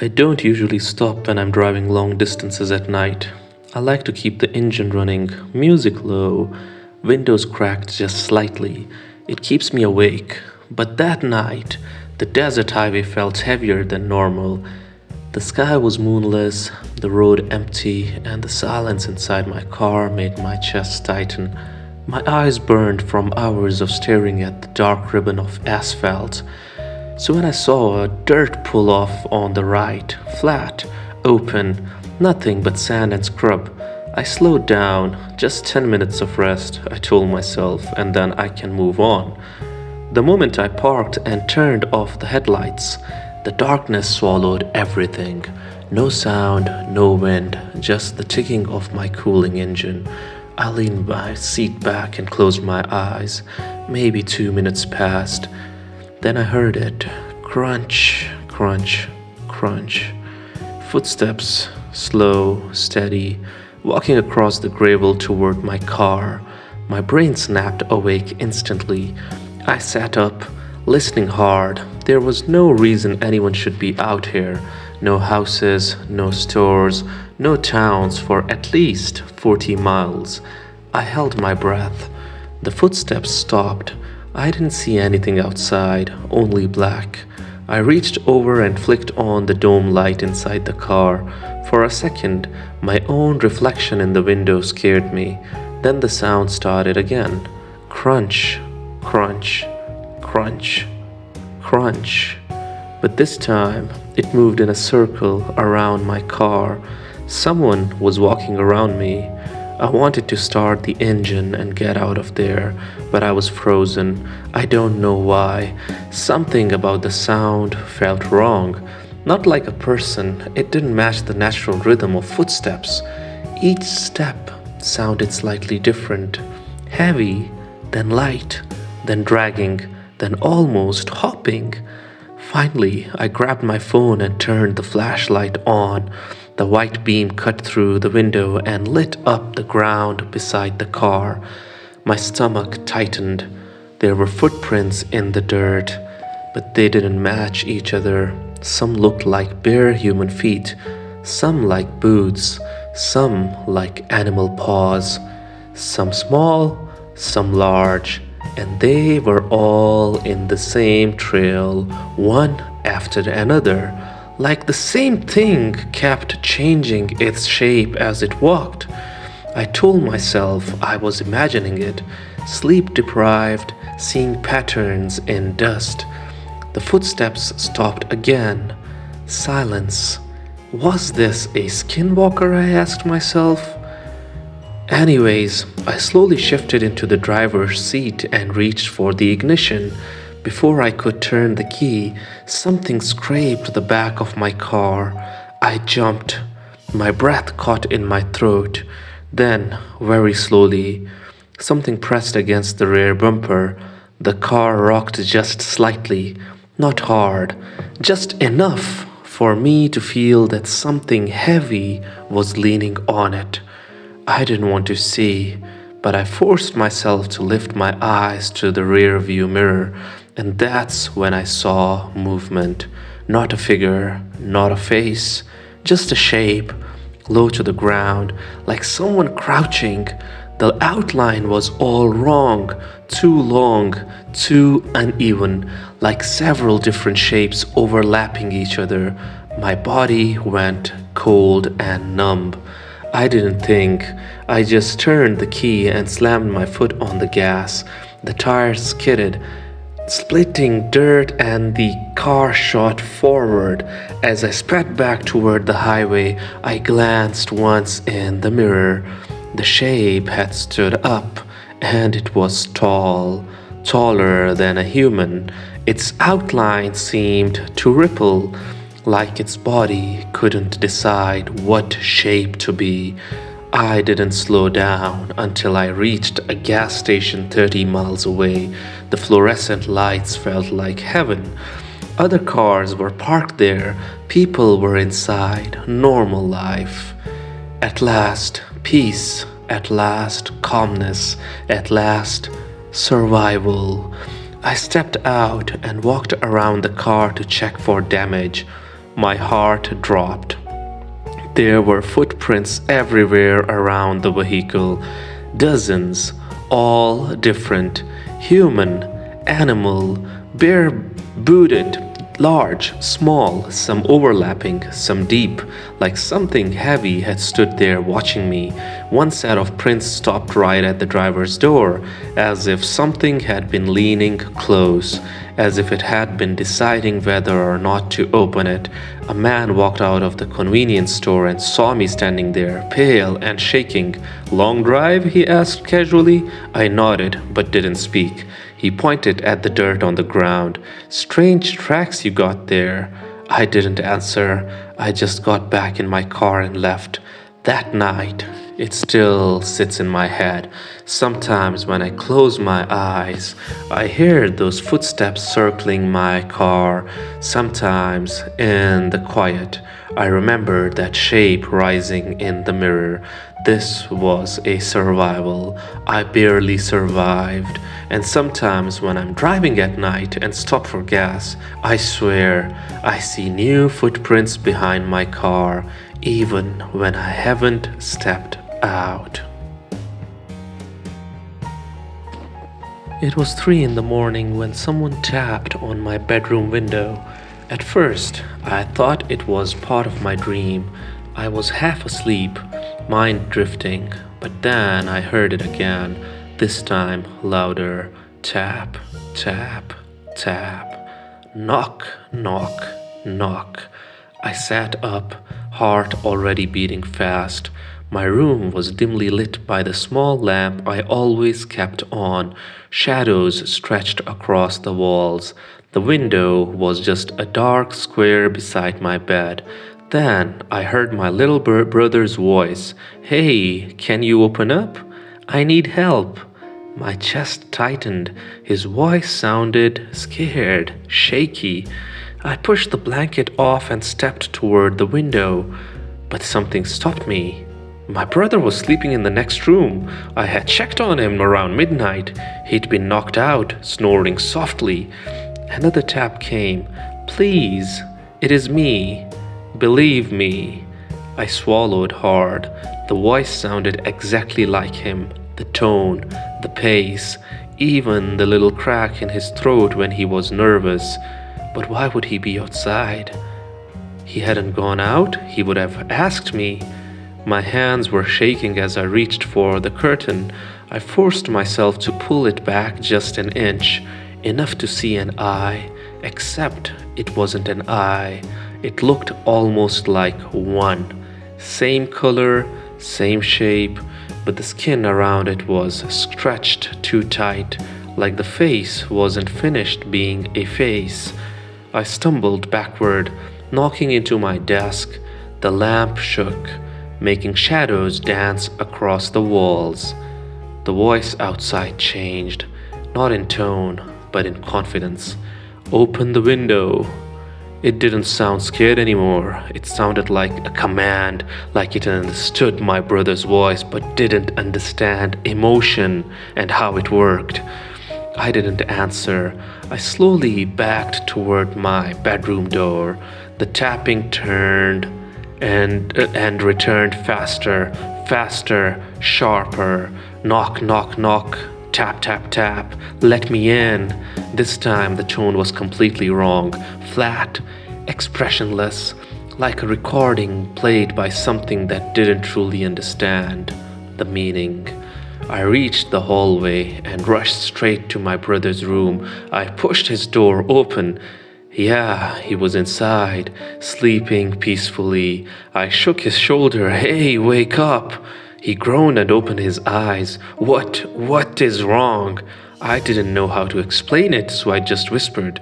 I don't usually stop when I'm driving long distances at night. I like to keep the engine running, music low, windows cracked just slightly. It keeps me awake. But that night, the desert highway felt heavier than normal. The sky was moonless, the road empty, and the silence inside my car made my chest tighten. My eyes burned from hours of staring at the dark ribbon of asphalt. So when I saw a dirt pull off on the right, flat, open, nothing but sand and scrub, I slowed down. Just 10 minutes of rest, I told myself, and then I can move on. The moment I parked and turned off the headlights, the darkness swallowed everything. No sound, no wind, just the ticking of my cooling engine. I leaned my seat back and closed my eyes. Maybe 2 minutes passed. Then I heard it. Crunch, crunch, crunch. Footsteps, slow, steady, walking across the gravel toward my car. My brain snapped awake instantly. I sat up, listening hard. There was no reason anyone should be out here. No houses, no stores, no towns for at least 40 miles. I held my breath. The footsteps stopped. I didn't see anything outside, only black. I reached over and flicked on the dome light inside the car. For a second, my own reflection in the window scared me. Then the sound started again. Crunch, crunch, crunch, crunch. But this time, it moved in a circle around my car. Someone was walking around me. I wanted to start the engine and get out of there, but I was frozen. I don't know why. Something about the sound felt wrong. Not like a person, it didn't match the natural rhythm of footsteps. Each step sounded slightly different. Heavy, then light, then dragging, then almost hopping. Finally, I grabbed my phone and turned the flashlight on. The white beam cut through the window and lit up the ground beside the car. My stomach tightened. There were footprints in the dirt, but they didn't match each other. Some looked like bare human feet, some like boots, some like animal paws, some small, some large, and they were all in the same trail, one after another. Like the same thing kept changing its shape as it walked. I told myself I was imagining it, sleep deprived, seeing patterns in dust. The footsteps stopped again. Silence. Was this a skinwalker? I asked myself. Anyways, I slowly shifted into the driver's seat and reached for the ignition. Before I could turn the key, something scraped the back of my car. I jumped. My breath caught in my throat. Then, very slowly, something pressed against the rear bumper. The car rocked just slightly, not hard, just enough for me to feel that something heavy was leaning on it. I didn't want to see, but I forced myself to lift my eyes to the rear view mirror. And that's when I saw movement. Not a figure, not a face, just a shape, low to the ground, like someone crouching. The outline was all wrong, too long, too uneven, like several different shapes overlapping each other. My body went cold and numb. I didn't think. I just turned the key and slammed my foot on the gas. The tires skidded, splitting dirt, and the car shot forward. As I sped back toward the highway, I glanced once in the mirror. The shape had stood up, and it was tall, taller than a human. Its outline seemed to ripple, like its body couldn't decide what shape to be. I didn't slow down until I reached a gas station 30 miles away. The fluorescent lights felt like heaven. Other cars were parked there. People were inside. Normal life. At last, peace. At last, calmness. At last, survival. I stepped out and walked around the car to check for damage. My heart dropped. There were footprints everywhere around the vehicle, dozens, all different, human, animal, bare booted, large, small, some overlapping, some deep, like something heavy had stood there watching me. One set of prints stopped right at the driver's door, as if something had been leaning close, as if it had been deciding whether or not to open it. A man walked out of the convenience store and saw me standing there, pale and shaking. "Long drive?" he asked casually. I nodded, but didn't speak. He pointed at the dirt on the ground. "Strange tracks you got there." I didn't answer. I just got back in my car and left. That night, it still sits in my head. Sometimes when I close my eyes, I hear those footsteps circling my car. Sometimes in the quiet, I remember that shape rising in the mirror. This was a survival. I barely survived. And sometimes when I'm driving at night and stop for gas, I swear I see new footprints behind my car, even when I haven't stepped out. It was 3 in the morning when someone tapped on my bedroom window. At first, I thought it was part of my dream. I was half asleep, mind drifting, but then I heard it again, this time louder. Tap, tap, tap. Knock, knock, knock. I sat up, heart already beating fast. My room was dimly lit by the small lamp I always kept on. Shadows stretched across the walls. The window was just a dark square beside my bed. Then I heard my little brother's voice. "Hey, can you open up? I need help." My chest tightened. His voice sounded scared, shaky. I pushed the blanket off and stepped toward the window, but something stopped me. My brother was sleeping in the next room. I had checked on him around midnight. He'd been knocked out, snoring softly. Another tap came. "Please, it is me. Believe me." I swallowed hard. The voice sounded exactly like him. The tone, the pace, even the little crack in his throat when he was nervous. But why would he be outside? He hadn't gone out, he would have asked me. My hands were shaking as I reached for the curtain. I forced myself to pull it back just an inch, enough to see an eye, except it wasn't an eye. It looked almost like one. Same color, same shape, but the skin around it was stretched too tight, like the face wasn't finished being a face. I stumbled backward, knocking into my desk. The lamp shook, making shadows dance across the walls. The voice outside changed, not in tone, but in confidence. "Open the window." It didn't sound scared anymore. It sounded like a command, like it understood my brother's voice but didn't understand emotion and how it worked. I didn't answer. I slowly backed toward my bedroom door. The tapping turned and returned faster, faster, sharper. Knock, knock, knock. Tap, tap, tap. "Let me in." This time the tone was completely wrong. Flat, expressionless, like a recording played by something that didn't truly understand the meaning. I reached the hallway and rushed straight to my brother's room. I pushed his door open. Yeah, he was inside, sleeping peacefully. I shook his shoulder. "Hey, wake up!" He groaned and opened his eyes. What is wrong?" I didn't know how to explain it, so I just whispered,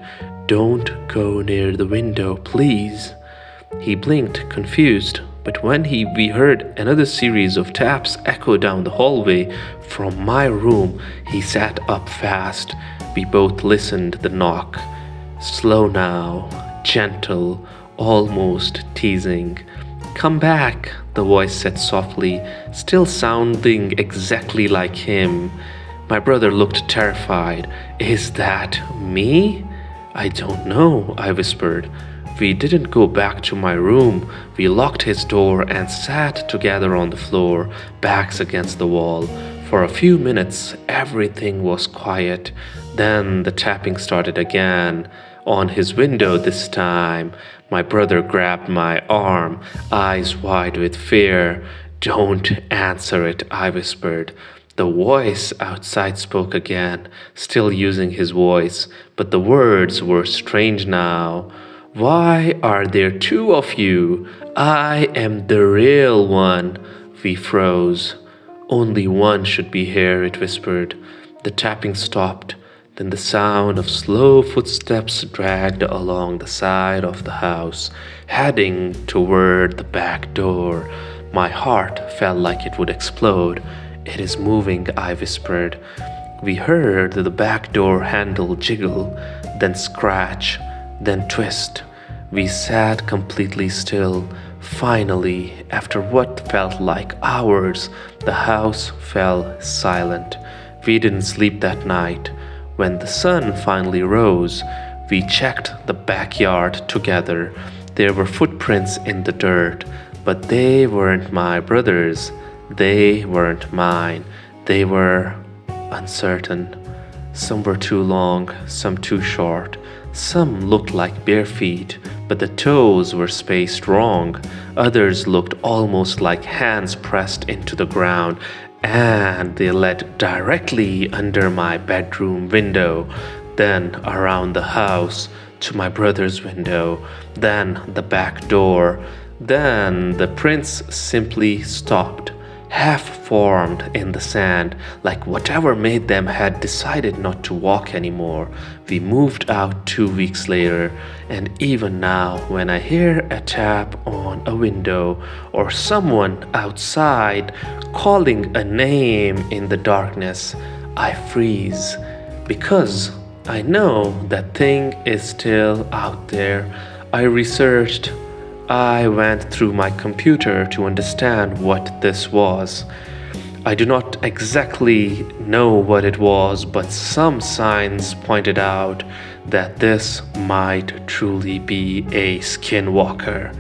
"Don't go near the window, please." He blinked, confused, but when we heard another series of taps echo down the hallway from my room, he sat up fast. We both listened the knock. Slow now, gentle, almost teasing. "Come back," the voice said softly, still sounding exactly like him. My brother looked terrified. "Is that me?" "I don't know," I whispered. We didn't go back to my room. We locked his door and sat together on the floor, backs against the wall. For a few minutes, everything was quiet. Then the tapping started again. On his window this time. My brother grabbed my arm, eyes wide with fear. "Don't answer it," I whispered. The voice outside spoke again, still using his voice, but the words were strange now. "Why are there two of you? I am the real one." We froze. "Only one should be here," it whispered. The tapping stopped. Then the sound of slow footsteps dragged along the side of the house, heading toward the back door. My heart felt like it would explode. "It is moving," I whispered. We heard the back door handle jiggle, then scratch, then twist. We sat completely still. Finally, after what felt like hours, the house fell silent. We didn't sleep that night. When the sun finally rose, we checked the backyard together. There were footprints in the dirt, but they weren't my brother's. They weren't mine. They were uncertain. Some were too long, some too short. Some looked like bare feet, but the toes were spaced wrong. Others looked almost like hands pressed into the ground, and they led directly under my bedroom window, then around the house to my brother's window, then the back door. Then the prints simply stopped, half formed in the sand, like whatever made them had decided not to walk anymore. We moved out 2 weeks later, and even now, when I hear a tap on a window or someone outside calling a name in the darkness, I freeze, because I know that thing is still out there. I researched. I went through my computer to understand what this was. I do not exactly know what it was, but some signs pointed out that this might truly be a skinwalker,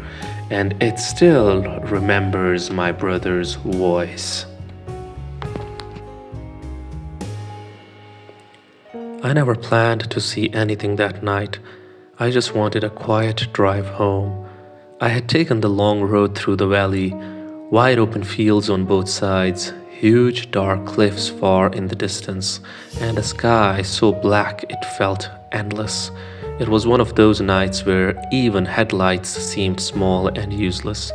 and it still remembers my brother's voice. I never planned to see anything that night. I just wanted a quiet drive home. I had taken the long road through the valley, wide open fields on both sides, huge dark cliffs far in the distance, and a sky so black it felt endless. It was one of those nights where even headlights seemed small and useless.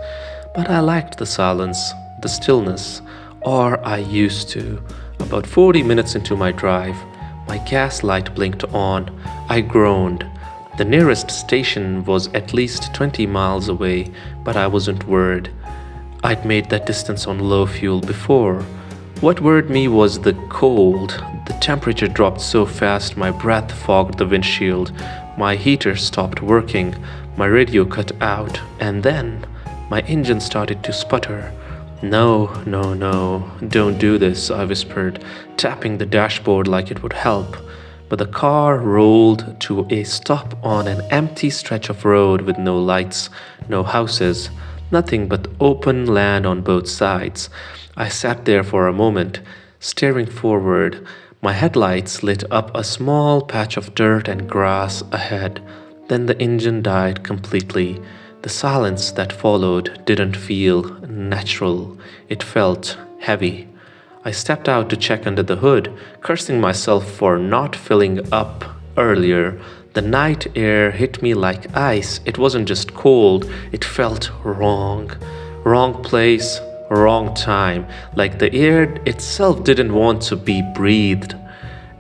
But I liked the silence, the stillness, or I used to. About 40 minutes into my drive, my gas light blinked on. I groaned. The nearest station was at least 20 miles away, but I wasn't worried. I'd made that distance on low fuel before. What worried me was the cold. The temperature dropped so fast my breath fogged the windshield. My heater stopped working, my radio cut out, and then my engine started to sputter. "No, no, no, don't do this," I whispered, tapping the dashboard like it would help. But the car rolled to a stop on an empty stretch of road with no lights, no houses, nothing but open land on both sides. I sat there for a moment, staring forward. My headlights lit up a small patch of dirt and grass ahead. Then the engine died completely. The silence that followed didn't feel natural. It felt heavy. I stepped out to check under the hood, cursing myself for not filling up earlier. The night air hit me like ice. It wasn't just cold, it felt wrong. Wrong place, wrong time, like the air itself didn't want to be breathed.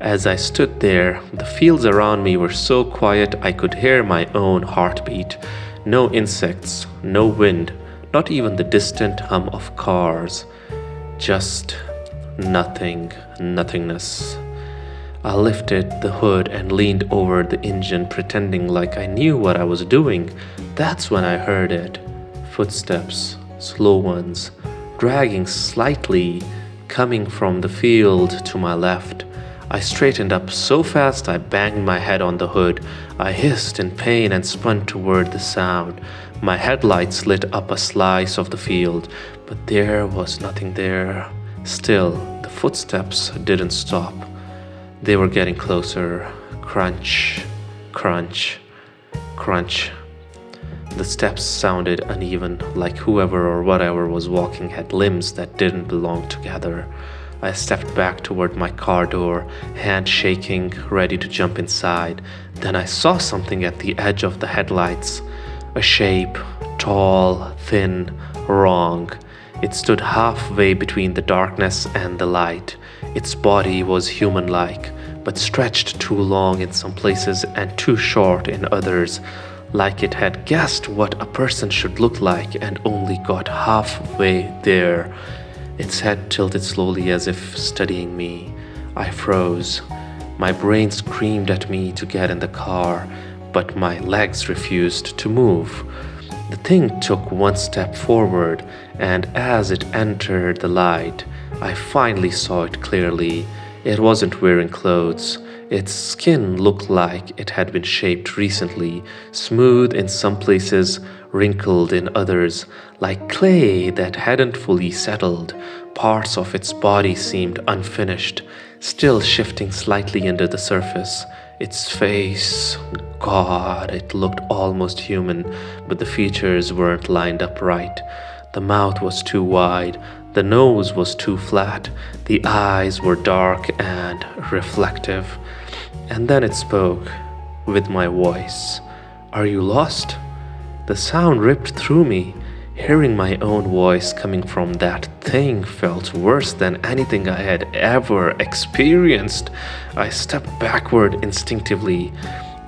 As I stood there, the fields around me were so quiet I could hear my own heartbeat. No insects, no wind, not even the distant hum of cars. Just nothing, nothingness. I lifted the hood and leaned over the engine, pretending like I knew what I was doing. That's when I heard it. Footsteps, slow ones, dragging slightly, coming from the field to my left. I straightened up so fast I banged my head on the hood. I hissed in pain and spun toward the sound. My headlights lit up a slice of the field, but there was nothing there. Still, the footsteps didn't stop. They were getting closer. Crunch, crunch, crunch. The steps sounded uneven, like whoever or whatever was walking had limbs that didn't belong together. I stepped back toward my car door, hand shaking, ready to jump inside. Then I saw something at the edge of the headlights. A shape, tall, thin, wrong. It stood halfway between the darkness and the light. Its body was human-like, but stretched too long in some places and too short in others, like it had guessed what a person should look like and only got halfway there. Its head tilted slowly as if studying me. I froze. My brain screamed at me to get in the car, but my legs refused to move. The thing took one step forward, and as it entered the light, I finally saw it clearly. It wasn't wearing clothes. Its skin looked like it had been shaped recently, smooth in some places, wrinkled in others, like clay that hadn't fully settled. Parts of its body seemed unfinished, still shifting slightly under the surface. Its face, God, it looked almost human, but the features weren't lined up right. The mouth was too wide, the nose was too flat, the eyes were dark and reflective. And then it spoke, with my voice. "Are you lost?" The sound ripped through me. Hearing my own voice coming from that thing felt worse than anything I had ever experienced. I stepped backward instinctively.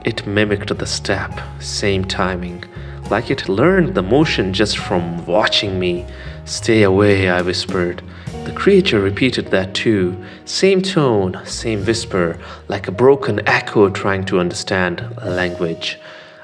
It mimicked the step, same timing, like it learned the motion just from watching me. "Stay away," I whispered. The creature repeated that too, same tone, same whisper, like a broken echo trying to understand language.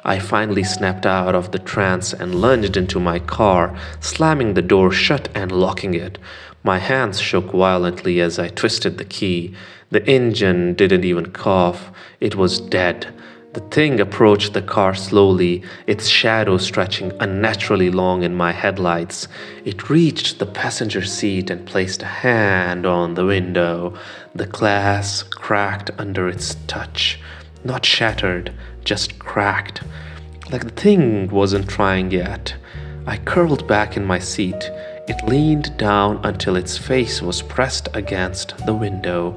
I finally snapped out of the trance and lunged into my car, slamming the door shut and locking it. My hands shook violently as I twisted the key. The engine didn't even cough. It was dead. The thing approached the car slowly, its shadow stretching unnaturally long in my headlights. It reached the passenger seat and placed a hand on the window. The glass cracked under its touch. Not shattered, just cracked. Like the thing wasn't trying yet. I curled back in my seat. It leaned down until its face was pressed against the window,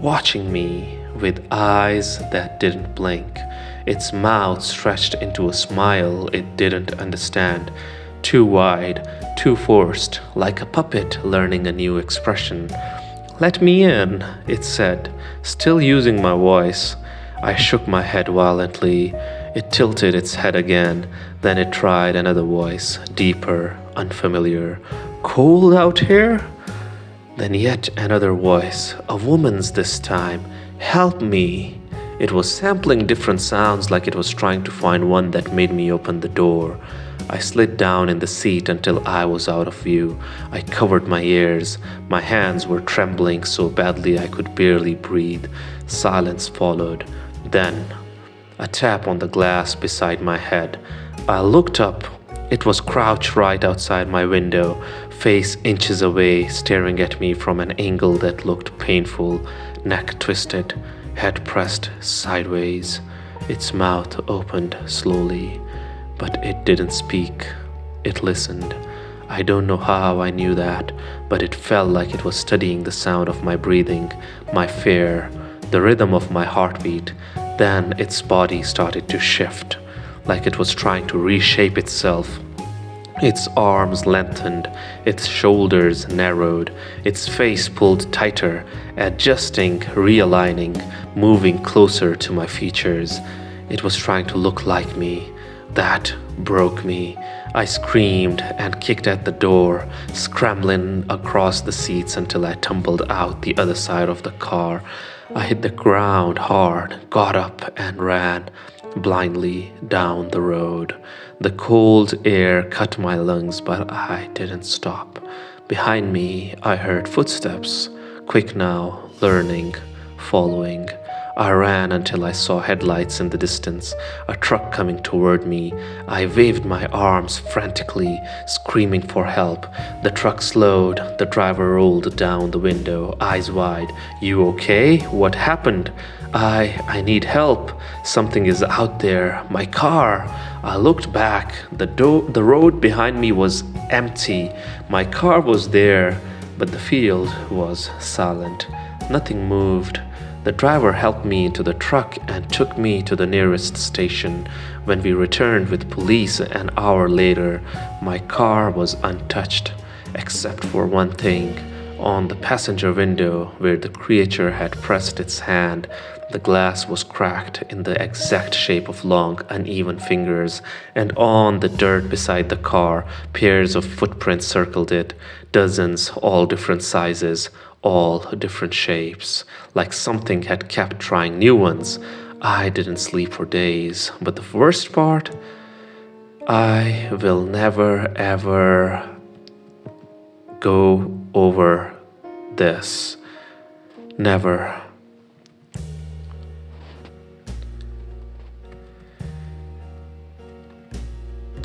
watching me with eyes that didn't blink. Its mouth stretched into a smile it didn't understand. Too wide, too forced, like a puppet learning a new expression. "Let me in," it said, still using my voice. I shook my head violently. It tilted its head again. Then it tried another voice, deeper, unfamiliar. "Cold out here?" Then yet another voice, a woman's this time. "Help me." It was sampling different sounds like it was trying to find one that made me open the door. I slid down in the seat until I was out of view. I covered my ears. My hands were trembling so badly I could barely breathe. Silence followed. Then, a tap on the glass beside my head. I looked up. It was crouched right outside my window, face inches away, staring at me from an angle that looked painful, neck twisted, head pressed sideways. Its mouth opened slowly, but it didn't speak. It listened. I don't know how I knew that, but it felt like it was studying the sound of my breathing, my fear, the rhythm of my heartbeat. Then its body started to shift, like it was trying to reshape itself. Its arms lengthened, its shoulders narrowed, its face pulled tighter, adjusting, realigning, moving closer to my features. It was trying to look like me. That broke me. I screamed and kicked at the door, scrambling across the seats until I tumbled out the other side of the car. I hit the ground hard, got up and ran blindly down the road. The cold air cut my lungs, but I didn't stop. Behind me, I heard footsteps, quick now, learning, following. I ran until I saw headlights in the distance, a truck coming toward me. I waved my arms frantically, screaming for help. The truck slowed. The driver rolled down the window, eyes wide. "You okay? What happened?" I need help. Something is out there. My car." I looked back. The road behind me was empty. My car was there, but the field was silent. Nothing moved. The driver helped me into the truck and took me to the nearest station. When we returned with police an hour later, my car was untouched, except for one thing. On the passenger window, where the creature had pressed its hand, the glass was cracked in the exact shape of long, uneven fingers, and on the dirt beside the car, pairs of footprints circled it, dozens, all different sizes, all different shapes, like something had kept trying new ones. I didn't sleep for days, but the worst part, I will never ever go over this. Never.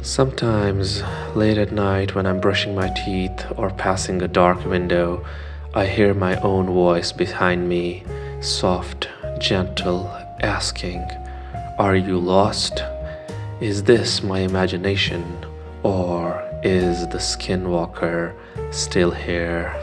Sometimes, late at night when I'm brushing my teeth or passing a dark window, I hear my own voice behind me, soft, gentle, asking, "Are you lost? Is this my imagination? Or is the skinwalker still here?"